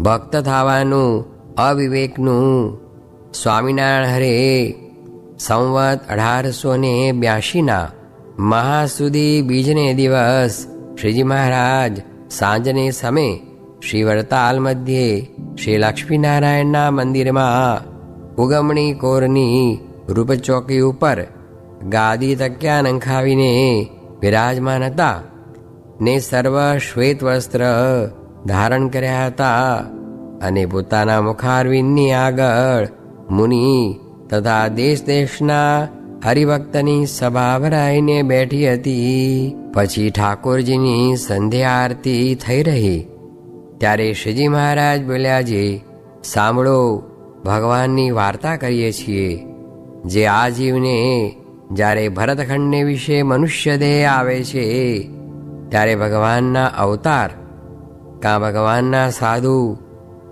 ભક્ત થવાનું અવિવેકનું. સ્વામિનારાયણ હરે સંવત 1882 મહાસુદી બીજને દિવસ શ્રીજી મહારાજ સાંજને સમયે શ્રી વરતાલ મધ્યે શ્રી લક્ષ્મીનારાયણના મંદિરમાં ઉગમણી કોરની રૂપચોકી ઉપર ગાદી તક્યા નંખાવીને વિરાજમાન હતા ને સર્વ શ્વેત વસ્ત્ર ધારણ કર્યા હતા અને પોતાના મુખારવિંદની આગળ મુનિ તથા દેશ દેશના હરિભક્તની સભા ભરાઈને બેઠી હતી. પછી ઠાકોરજીની સંધ્યા આરતી થઈ રહી ત્યારે શ્રીજી મહારાજ બોલ્યા, જે સાંભળો, ભગવાનની વાર્તા કરીએ છીએ. જે આ જીવને જ્યારે ભરતખંડને વિશે મનુષ્ય દેહ આવે છે ત્યારે ભગવાનના અવતાર કાં ભગવાનના સાધુ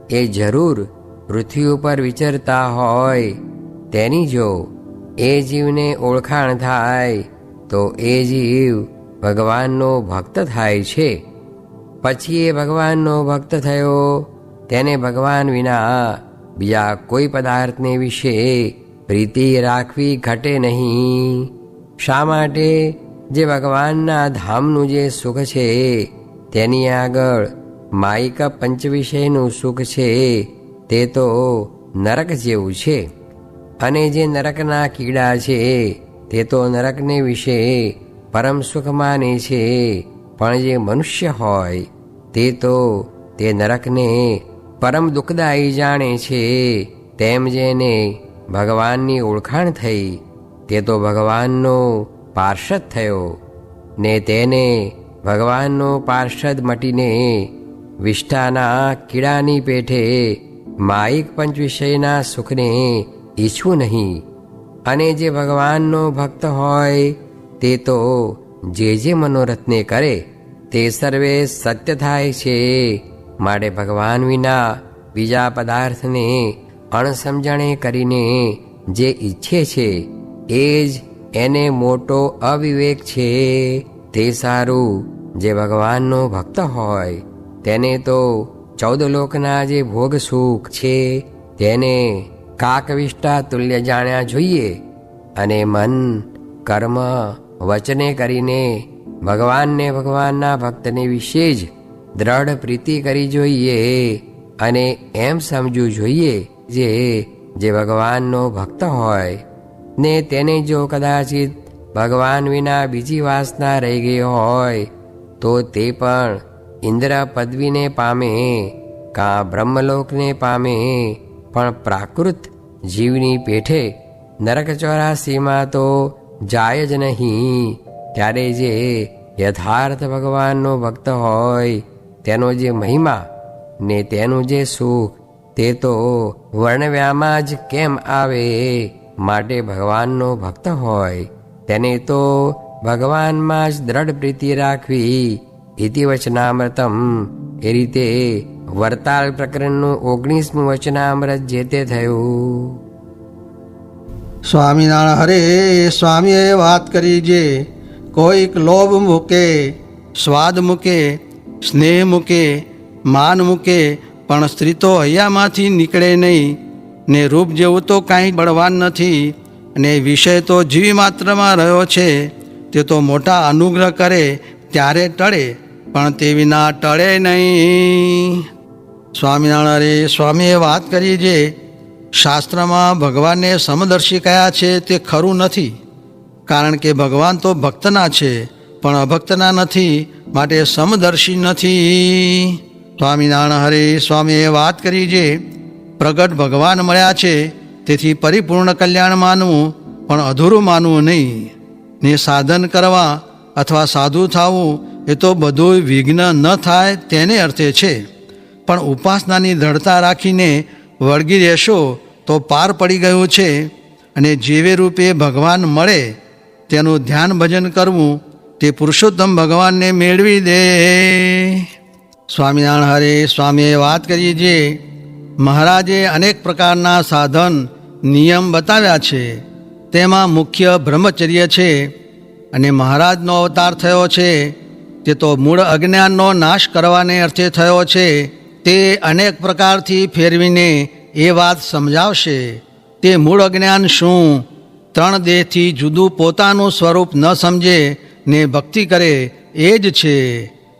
એ જરૂર પૃથ્વી ઉપર વિચરતા હોય તેની જો એ જીવને ઓળખાણ થાય તો એ જીવ ભગવાનનો ભક્ત થાય છે. પછી એ ભગવાનનો ભક્ત થયો તેને ભગવાન વિના બીજા કોઈ પદાર્થને વિશે પ્રીતિ રાખવી ઘટે નહીં. શા માટે? જે ભગવાનના ધામનું જે સુખ છે તેની આગળ માયિક પંચવિષયનું સુખ છે તે તો નરક જેવું છે. અને જે નરકના કીડા છે તે તો નરકને વિશે પરમ સુખ માને છે, પણ જે મનુષ્ય હોય તે તો તે નરકને પરમ દુઃખદાયી જાણે છે. તેમ જેને ભગવાનની ઓળખાણ થઈ તે તો ભગવાનનો પાર્ષદ થયો ને તેને ભગવાનનો પાર્ષદ મટીને વિષ્ઠાના કીડાની પેઠે માયિક પંચવિષયના સુખને ઈચ્છવું નહીં. અને જે ભગવાનનો ભક્ત હોય તે તો જે મનોરથને કરે તે સર્વે સત્ય થાય છે. માટે ભગવાન વિના બીજા પદાર્થને અણસમજણે કરીને જે ઈચ્છે છે એ જ એને મોટો અવિવેક છે. તે સારું, જે ભગવાનનો ભક્ત હોય તેને તો 14 લોકના જે ભોગ સુખ છે તેને કાકવિષ્ટા તુલ્ય જાણ્યા જોઈએ અને મન કર્મ વચને કરીને ભગવાનને ભગવાનના ભક્તને વિશે જ દ્રઢ પ્રીતિ કરી જોઈએ અને એમ સમજવું જોઈએ જે ભગવાનનો ભક્ત હોય ને તેને જો કદાચિત ભગવાન વિના બીજી વાસના રહી ગઈ હોય તો તે પણ ઇન્દ્ર પદવીને પામે કાં બ્રહ્મલોકને પામે, પણ પ્રાકૃત જીવની પેઠે નરક 84માં તો જાય જ નહીં. ત્યારે જે યથાર્થ ભગવાનનો ભક્ત હોય તેનો જે મહિમા ને તેનું જે સુખ તે તો વર્ણવ્યામાં જ કેમ આવે. માટે ભગવાનનો ભક્ત હોય તેને તો ભગવાનમાં જ દ્રઢ પ્રીતિ રાખવી. ઇતિ વચનામૃતમ. એ રીતે વરતાલ પ્રકરણનું 19મું વચનામૃત જે તે થયું. સ્વામિનારાયણ હરે સ્વામીએ વાત કરી, જે કોઈક લોભ મૂકે, સ્વાદ મૂકે, સ્નેહ મૂકે, માન મૂકે, પણ સ્ત્રી તો હૈયામાંથી નીકળે નહીં ને રૂપ જેવું તો કાંઈ બળવાન નથી અને વિષય તો જીવ માત્રમાં રહ્યો છે. તે તો મોટા અનુગ્રહ કરે ત્યારે ટળે, પણ તે વિના ટળે નહીં. સ્વામિનારાયણ હરે સ્વામીએ વાત કરી, જે શાસ્ત્રમાં ભગવાનને સમદર્શી કયા છે તે ખરું નથી, કારણ કે ભગવાન તો ભક્તના છે પણ અભક્તના નથી, માટે સમદર્શી નથી. સ્વામિનારાયણ હરે સ્વામીએ વાત કરી, જે પ્રગટ ભગવાન મળ્યા છે તેથી પરિપૂર્ણ કલ્યાણ માનવું પણ અધૂરું માનવું નહીં. ને સાધન કરવા અથવા સાધુ થવું એ તો બધું વિઘ્ન ન થાય તેને અર્થે છે, પણ ઉપાસનાની દ્રઢતા રાખીને વળગી રહેશો તો પાર પડી ગયું છે. અને જેવે રૂપે ભગવાન મળે તેનું ધ્યાન ભજન કરવું તે પુરુષોત્તમ ભગવાનને મેળવી દે. સ્વામિનારાયણ હરે સ્વામીએ વાત કરી, જે મહારાજે અનેક પ્રકારના સાધન નિયમ બતાવ્યા છે, તેમાં મુખ્ય બ્રહ્મચર્ય છે. અને મહારાજનો અવતાર થયો છે તે તો મૂળ અજ્ઞાનનો નાશ કરવાને અર્થે થયો છે. તે તે અનેક પ્રકારથી ફેરવીને એ વાત સમજાવશે. તે મૂળ અજ્ઞાન શું? 3 દેહથી જુદું પોતાનું સ્વરૂપ ન સમજે ને ભક્તિ કરે એ જ છે.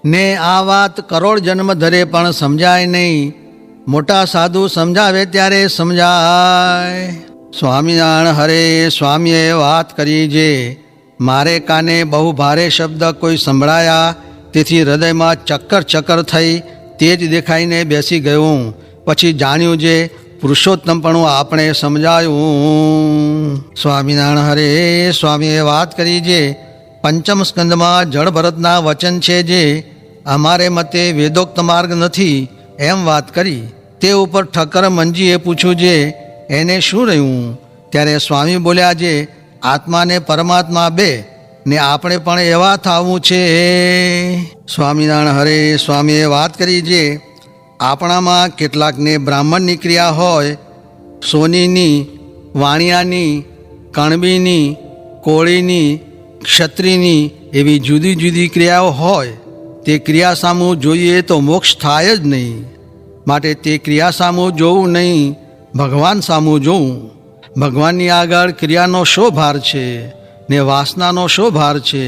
ને આ વાત કરોડ જન્મ ધરે પણ સમજાય નહીં. મોટા સાધુ સમજાવે ત્યારે સમજાય. સ્વામિનારાયણ હરે સ્વામીએ વાત કરી જે મારે કાને બહુ ભારે શબ્દ કોઈ સંભળાયા, તેથી હૃદયમાં ચક્કર ચક્કર થઈ તે જ દેખાઈને બેસી ગયું. પછી જાણ્યું જે પુરુષોત્તમપણું આપણે સમજાયું. સ્વામિનારાયણ હરે સ્વામીએ વાત કરી જે પંચમ સ્કંદમાં જળ ભરતના વચન છે જે અમારે મતે વેદોક્ત માર્ગ નથી એમ વાત કરી. તે ઉપર ઠક્કર મંજીએ પૂછ્યું જે એને શું રહ્યું? ત્યારે સ્વામી બોલ્યા જે આત્માને પરમાત્મા બે ને આપણે પણ એવા થવું છે. સ્વામિનારાયણ હરે સ્વામીએ વાત કરી જે આપણામાં કેટલાકને બ્રાહ્મણની ક્રિયા હોય, સોનીની, વાણિયાની, કણબીની, કોળીની, ક્ષત્રિયની એવી જુદી જુદી ક્રિયાઓ હોય. તે ક્રિયા સામું જોઈએ તો મોક્ષ થાય જ નહીં. માટે તે ક્રિયા સામું જોવું નહીં, ભગવાન સામું જોવું. ભગવાનની આગળ ક્રિયાનો શો ભાર છે ને વાસનાનો શો ભાર છે?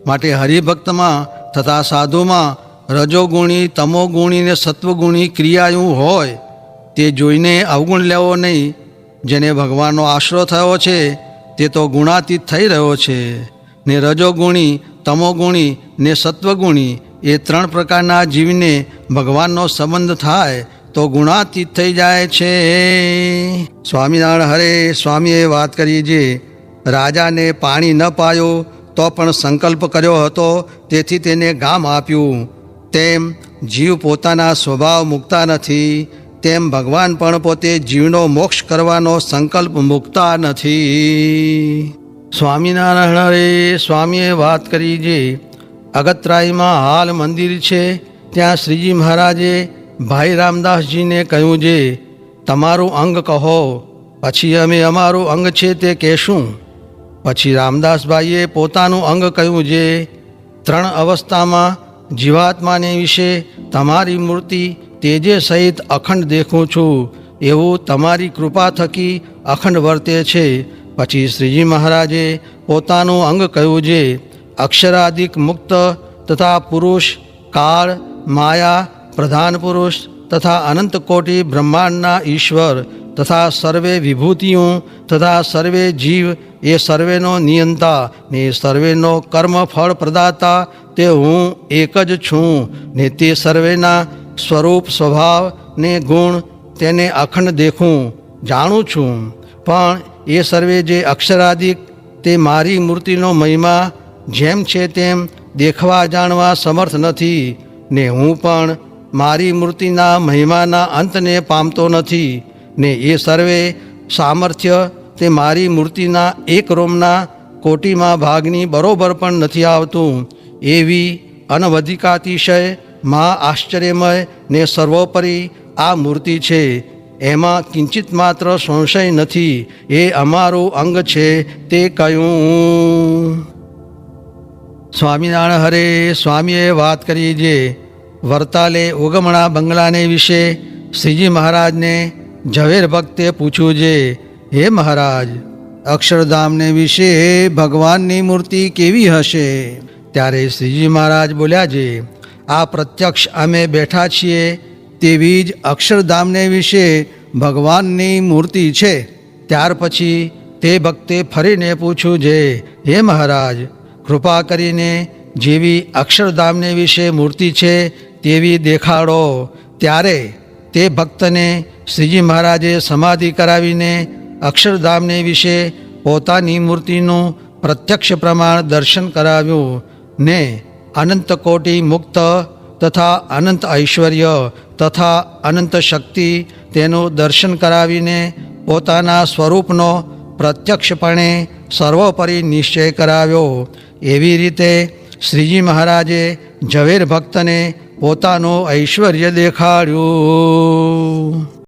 માટે હરિભક્તમાં તથા સાધુમાં રજોગુણી, તમોગુણી ને સત્વગુણી ક્રિયાઓ હોય તે જોઈને અવગુણ લેવો નહીં. જેને ભગવાનનો આશરો થયો છે તે તો ગુણાતીત થઈ રહ્યો છે. ને રજોગુણી, તમોગુણી ને સત્વગુણી એ 3 પ્રકારના જીવને ભગવાનનો સંબંધ થાય તો ગુણાતીત થઈ જાય છે. સ્વામિનારાયણ હરે સ્વામીએ વાત કરી જે રાજાને પાણી ન પાયું તો પણ સંકલ્પ કર્યો હતો, તેથી તેને ગામ આપ્યું. તેમ જીવ પોતાના સ્વભાવ મૂકતા નથી, તેમ ભગવાન પણ પોતે જીવનો મોક્ષ કરવાનો સંકલ્પ મૂકતા નથી. સ્વામિનારાયણ હરે સ્વામીએ વાત કરી જે અગતરાઈમાં હાલ મંદિર છે, ત્યાં શ્રીજી મહારાજે ભાઈ રામદાસજીને કહ્યું જે તમારું અંગ કહો, પછી અમે અમારું અંગ છે તે કહેશું. પછી રામદાસભાઈએ પોતાનું અંગ કહ્યું જે 3 અવસ્થામાં જીવાત્માને વિશે તમારી મૂર્તિ તેજે સહિત અખંડ દેખું છું, એવું તમારી કૃપા થકી અખંડ વર્તે છે. પછી શ્રીજી મહારાજે પોતાનું અંગ કહ્યું જે અક્ષરાધિક મુક્ત તથા પુરુષ, કાળ, માયા, પ્રધાન પુરુષ તથા અનંત કોટી બ્રહ્માંડના ઈશ્વર તથા સર્વે વિભૂતિઓ તથા સર્વે જીવ એ સર્વેનો નિયંતા ને સર્વેનો કર્મ ફળ પ્રદાતા તે હું એક જ છું. ને તે સર્વેના સ્વરૂપ, સ્વભાવ ને ગુણ તેને અખંડ દેખું જાણું છું. પણ એ સર્વે જે અક્ષરાધિક તે મારી મૂર્તિનો મહિમા જેમ છે તેમ દેખવા જાણવા સમર્થ નથી. ને હું પણ મારી મૂર્તિના મહિમાના અંતને પામતો નથી. ને એ સર્વે સામર્થ્ય તે મારી મૂર્તિના એક રોમના કોટીમાં ભાગની બરોબર પણ નથી આવતું. એવી અનવધિકાતિશય મહા આશ્ચર્યમય ને સર્વોપરી આ મૂર્તિ છે, એમાં કિંચિત માત્ર સંશય નથી. એ અમારું અંગ છે તે કહ્યું. સ્વામિનારાયણ હરે સ્વામીએ વાત કરી જે વરતાલે ઉગમણા બંગલાને વિશે શ્રીજી મહારાજને ઝવેર ભક્તે પૂછ્યું જે હે મહારાજ, અક્ષરધામને વિશે ભગવાનની મૂર્તિ કેવી હશે? ત્યારે શ્રીજી મહારાજ બોલ્યા જે આ પ્રત્યક્ષ અમે બેઠા છીએ તેવી જ અક્ષરધામને વિશે ભગવાનની મૂર્તિ છે. ત્યાર પછી તે ભક્તે ફરીને પૂછ્યું જે હે મહારાજ, કૃપા કરીને જેવી અક્ષરધામને વિશે મૂર્તિ છે તેવી દેખાડો. ત્યારે તે ભક્તને શ્રીજી મહારાજે સમાધિ કરાવીને અક્ષરધામને વિશે પોતાની મૂર્તિનું પ્રત્યક્ષ પ્રમાણ દર્શન કરાવ્યું. ને અનંત કોટી મુક્ત તથા અનંત ઐશ્વર્ય તથા અનંત શક્તિ તેનું દર્શન કરાવીને પોતાના સ્વરૂપનો પ્રત્યક્ષપણે સર્વોપરી નિશ્ચય કરાવ્યો. એવી રીતે શ્રીજી મહારાજે ઝવેર ભક્તને પોતાનું ઐશ્વર્ય દેખાડ્યું.